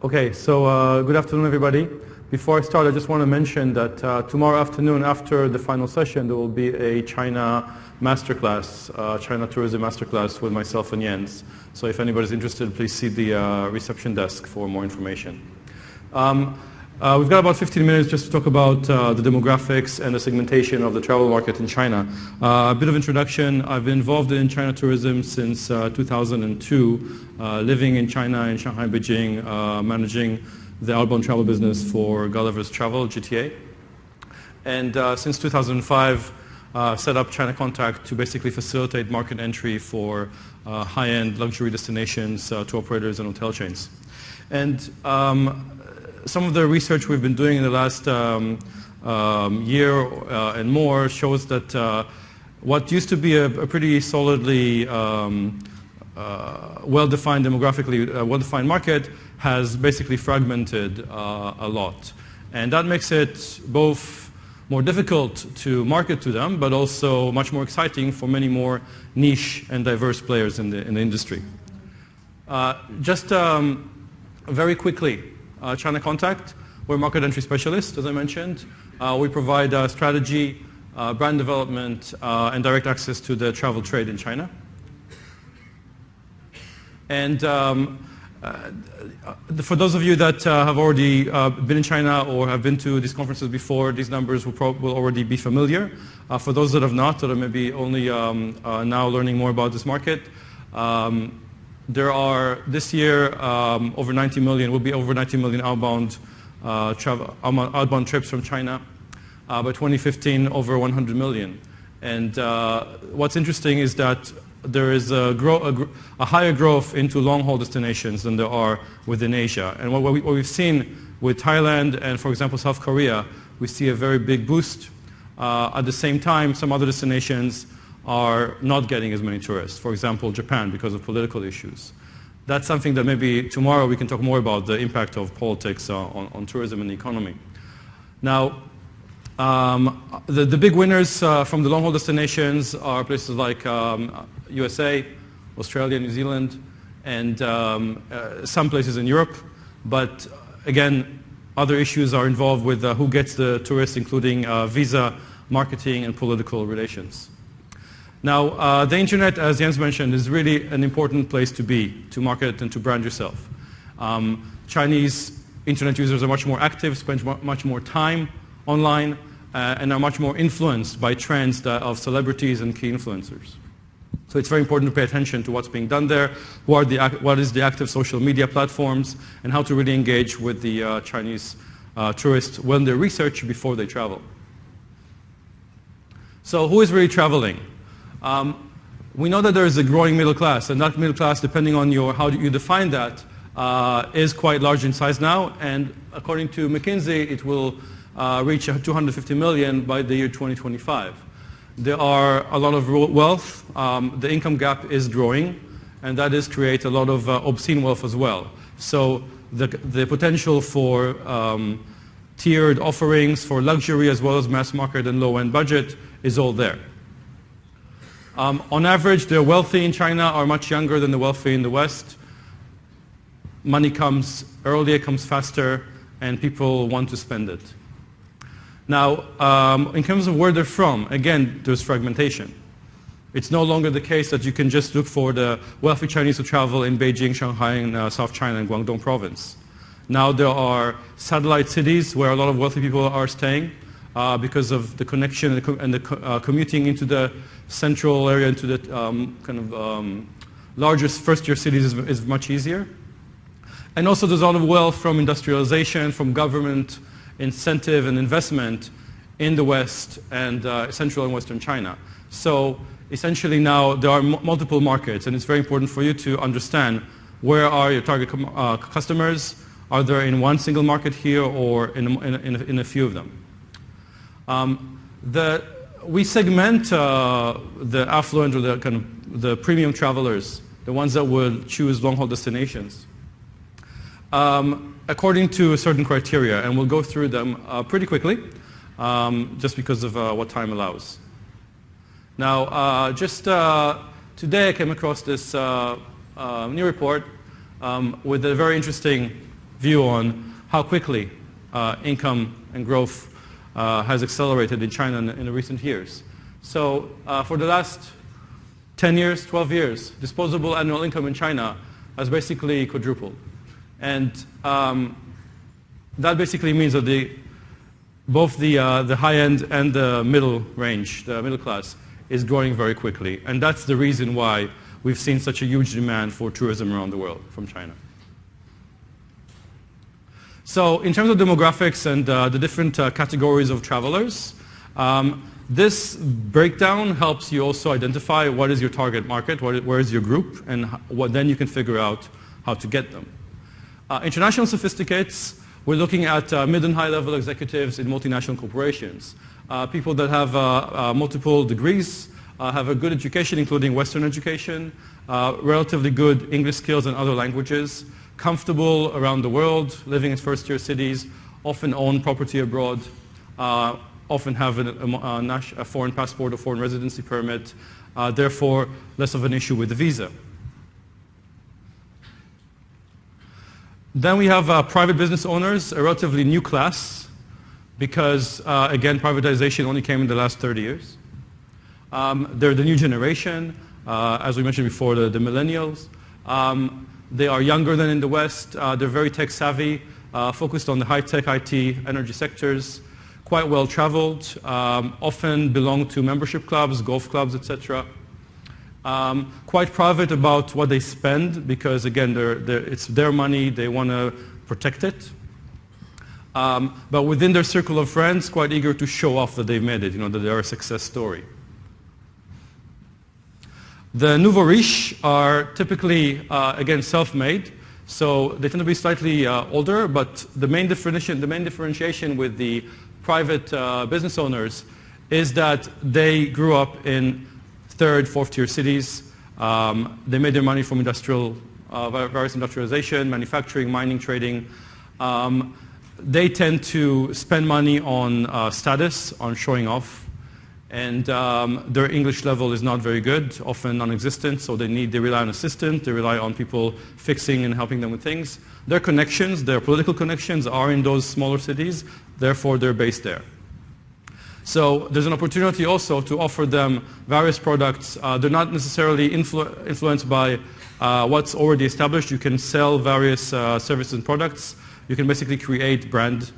Okay, so good afternoon, everybody. Before I start, I just want to mention that tomorrow afternoon, after the final session, there will be a China masterclass, China tourism masterclass with myself and Jens. So if anybody's interested, please see the reception desk for more information. We've got about 15 minutes just to talk about the demographics and the segmentation of the travel market in China. A bit of introduction. I've been involved in China tourism since 2002, living in China, in Shanghai, Beijing, managing the outbound travel business for Gulliver's Travel, GTA. And since 2005, set up ChinaContact to basically facilitate market entry for high-end luxury destinations to operators and hotel chains. And some of the research we've been doing in the last year and more shows that what used to be a pretty solidly well-defined, demographically well-defined market has basically fragmented a lot. And that makes it both more difficult to market to them, but also much more exciting for many more niche and diverse players in the industry. Just very quickly, ChinaContact, we're market entry specialists, as I mentioned. We provide strategy, brand development, and direct access to the travel trade in China. And for those of you that have already been in China or have been to these conferences before, these numbers will already be familiar. For those that have not, that are maybe only now learning more about this market, there are this year over 90 million, will be over 90 million outbound trips from China. By 2015, over 100 million. And what's interesting is that there is a higher growth into long-haul destinations than there are within Asia. And what we've seen with Thailand and, for example, South Korea, we see a very big boost. At the same time, some other destinations are not getting as many tourists. For example, Japan, because of political issues. That's something that maybe tomorrow we can talk more about, the impact of politics on tourism and the economy. Now, the big winners from the long-haul destinations are places like USA, Australia, New Zealand, and some places in Europe. But again, other issues are involved with who gets the tourists, including visa, marketing, and political relations. Now, the internet, as Jens mentioned, is really an important place to be, to market and to brand yourself. Chinese internet users are much more active, spend much more time online, and are much more influenced by trends of celebrities and key influencers. So it's very important to pay attention to what's being done there, what is the active social media platforms, and how to really engage with the Chinese tourists when they research before they travel. So who is really traveling? We know that there is a growing middle class, and that middle class, depending on how you define that, is quite large in size now, and according to McKinsey, it will reach 250 million by the year 2025. There are a lot of wealth. The income gap is growing, and that is create a lot of obscene wealth as well. So the potential for tiered offerings for luxury as well as mass market and low-end budget is all there. On average, the wealthy in China are much younger than the wealthy in the West. Money comes earlier, comes faster, and people want to spend it. Now, in terms of where they're from, again, there's fragmentation. It's no longer the case that you can just look for the wealthy Chinese who travel in Beijing, Shanghai, and South China and Guangdong province. Now there are satellite cities where a lot of wealthy people are staying because of the connection and the commuting into the central area, into the largest first-tier cities is much easier. And also there's a lot of wealth from industrialization, from government incentive and investment in the West and Central and Western China. So essentially now there are multiple markets, and it's very important for you to understand where are your target customers. Are they in one single market here or in a few of them? We segment the affluent or the premium travelers, the ones that would choose long-haul destinations, according to certain criteria, and we'll go through them pretty quickly, just because of what time allows. Now, just today I came across this new report with a very interesting view on how quickly income and growth has accelerated in China in the recent years. So for the last 10 years, 12 years, disposable annual income in China has basically quadrupled. And that basically means that both the high end and the middle range, the middle class, is growing very quickly. And that's the reason why we've seen such a huge demand for tourism around the world from China. So in terms of demographics and the different categories of travelers, this breakdown helps you also identify what is your target market, where is your group, and then you can figure out how to get them. International sophisticates, we're looking at mid and high level executives in multinational corporations. People that have multiple degrees, have a good education, including Western education, relatively good English skills and other languages, comfortable around the world, living in first-tier cities, often own property abroad, often have a foreign passport or foreign residency permit, therefore less of an issue with the visa. Then we have private business owners, a relatively new class, because again, privatization only came in the last 30 years. They're the new generation, as we mentioned before, the millennials. They are younger than in the West. They're very tech savvy, focused on the high-tech, IT, energy sectors, quite well traveled, often belong to membership clubs, golf clubs, etc. Quite private about what they spend because, again, it's their money, they want to protect it. But within their circle of friends, quite eager to show off that they've made it, that they're a success story. The nouveau riche are typically, again, self-made, so they tend to be slightly older, but the main differentiation with the private business owners is that they grew up in third, fourth-tier cities. They made their money from various industrialization, manufacturing, mining, trading. They tend to spend money on status, on showing off. And their English level is not very good, often non-existent, so they rely on assistants, they rely on people fixing and helping them with things. Their connections, their political connections are in those smaller cities, therefore they're based there. So there's an opportunity also to offer them various products. They're not necessarily influenced by what's already established. You can sell various services and products. You can basically create brand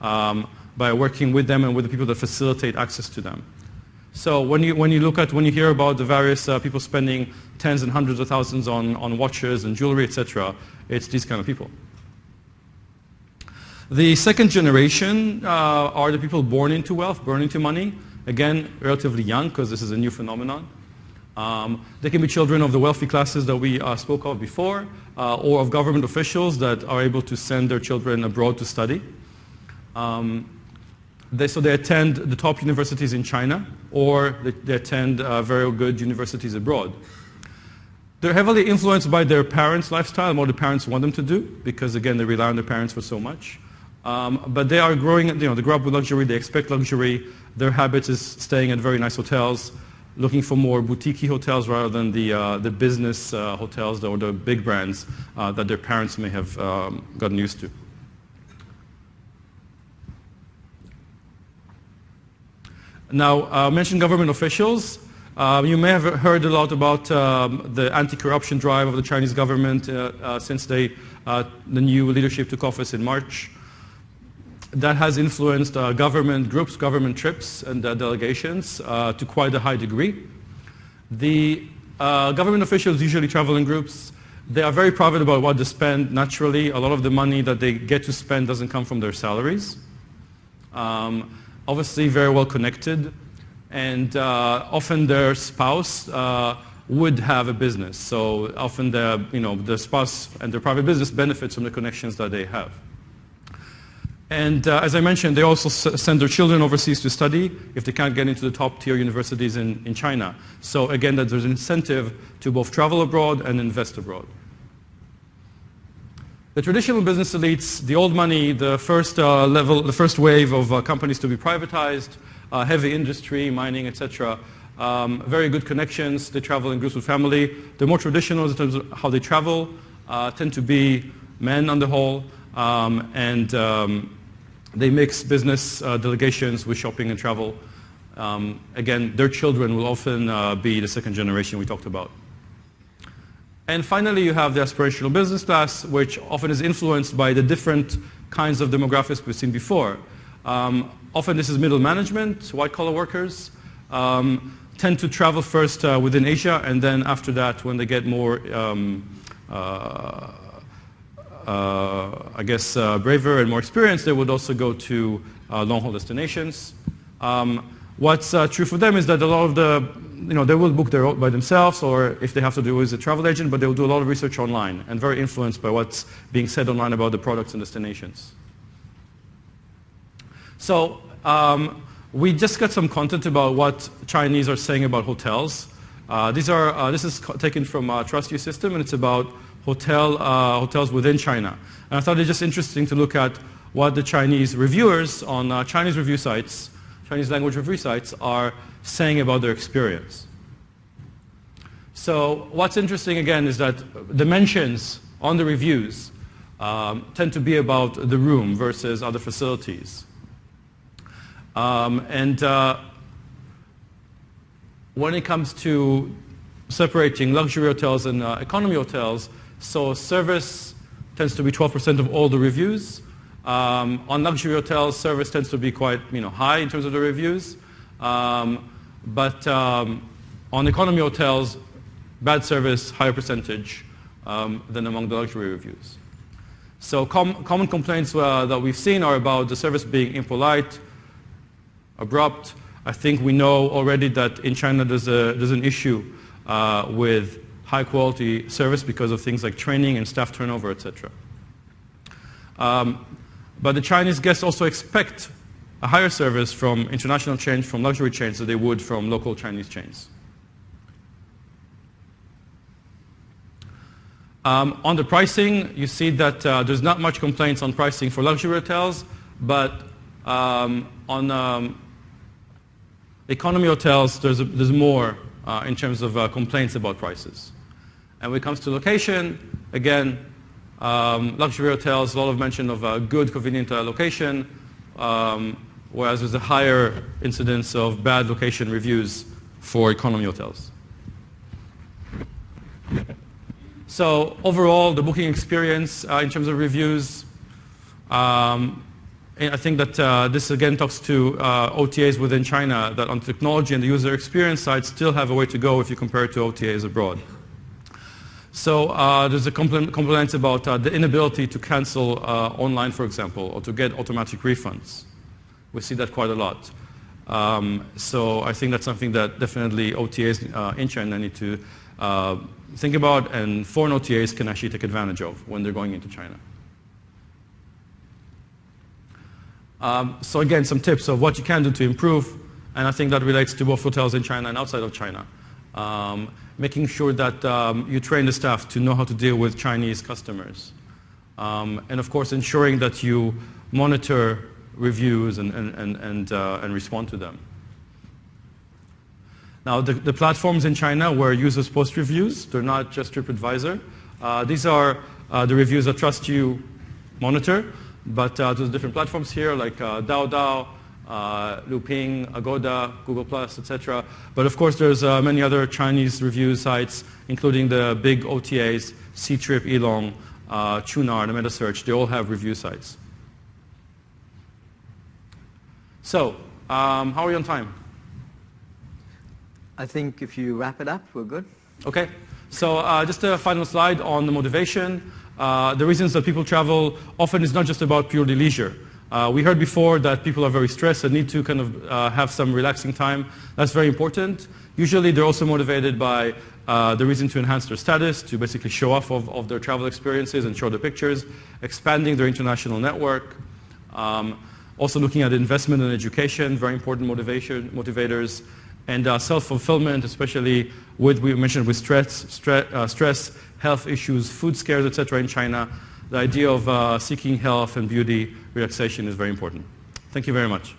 by working with them and with the people that facilitate access to them. So when you hear about the various people spending tens and hundreds of thousands on watches and jewelry, etc., it's these kind of people. The second generation are the people born into wealth, born into money. Again, relatively young because this is a new phenomenon. They can be children of the wealthy classes that we spoke of before, or of government officials that are able to send their children abroad to study. So they attend the top universities in China, or they attend very good universities abroad. They're heavily influenced by their parents' lifestyle and what the parents want them to do, because again, they rely on their parents for so much. But they are growing, they grow up with luxury, they expect luxury. Their habits is staying at very nice hotels, looking for more boutique hotels rather than the business hotels or the big brands that their parents may have gotten used to. Now, I mentioned government officials. You may have heard a lot about the anti-corruption drive of the Chinese government since the new leadership took office in March. That has influenced government groups, government trips, and delegations to quite a high degree. The government officials usually travel in groups. They are very private about what they spend. Naturally, a lot of the money that they get to spend doesn't come from their salaries. Obviously very well connected, and often their spouse would have a business. So often the spouse and their private business benefits from the connections that they have. And as I mentioned, they also send their children overseas to study if they can't get into the top tier universities in China. So again, that there's an incentive to both travel abroad and invest abroad. The traditional business elites, the old money, the first wave of companies to be privatized, heavy industry, mining, etc. Very good connections. They travel in groups with family. The more traditional in terms of how they travel tend to be men on the whole. They mix business delegations with shopping and travel. Again, their children will often be the second generation we talked about. And finally, you have the aspirational business class, which often is influenced by the different kinds of demographics we've seen before. Often this is middle management, white-collar workers, tend to travel first within Asia, and then after that, when they get more, braver and more experienced, they would also go to long-haul destinations. What's true for them is that a lot of they will book by themselves, or if they have to do with a travel agent, but they will do a lot of research online and very influenced by what's being said online about the products and destinations. So we just got some content about what Chinese are saying about hotels. This is taken from Trust You System, and it's about hotels within China. And I thought it's just interesting to look at what the Chinese reviewers on Chinese review sites, Chinese language review sites, are saying about their experience. So what's interesting again is that the mentions on the reviews tend to be about the room versus other facilities. When it comes to separating luxury hotels and economy hotels, so service tends to be 12% of all the reviews. On luxury hotels, service tends to be quite high in terms of the reviews. But on economy hotels, bad service, higher percentage than among the luxury reviews. So common complaints that we've seen are about the service being impolite, abrupt. I think we know already that in China there's an issue with high quality service because of things like training and staff turnover, etc. But the Chinese guests also expect a higher service from international chains, from luxury chains, than they would from local Chinese chains. On the pricing, you see that there's not much complaints on pricing for luxury hotels, but on economy hotels, there's more in terms of complaints about prices. And when it comes to location, again, luxury hotels, a lot of mention of a good, convenient location, whereas there's a higher incidence of bad location reviews for economy hotels. So overall, the booking experience in terms of reviews, I think that this again talks to OTAs within China, that on technology and the user experience side still have a way to go if you compare it to OTAs abroad. So there's a complaint about the inability to cancel online, for example, or to get automatic refunds. We see that quite a lot. So I think that's something that definitely OTAs in China need to think about, and foreign OTAs can actually take advantage of when they're going into China. So again, some tips of what you can do to improve, and I think that relates to both hotels in China and outside of China. Making sure that you train the staff to know how to deal with Chinese customers. And of course, ensuring that you monitor reviews and respond to them. Now, the platforms in China where users post reviews, they're not just TripAdvisor. These are the reviews that Trust You monitor, but there's different platforms here like Daodao, Luping, Agoda, Google+, etc. But of course, there's many other Chinese review sites, including the big OTAs, Ctrip, Elong, Qunar, and MetaSearch. They all have review sites. So, how are we on time? I think if you wrap it up, we're good. Okay. So just a final slide on the motivation. The reasons that people travel often is not just about purely leisure. We heard before that people are very stressed and need to kind of have some relaxing time. That's very important. Usually they're also motivated by the reason to enhance their status, to basically show off of their travel experiences and show the pictures, expanding their international network. Also looking at investment and education, very important motivators. And self-fulfillment, especially we mentioned with stress, health issues, food scares, etc. in China. The idea of seeking health and beauty, relaxation is very important. Thank you very much.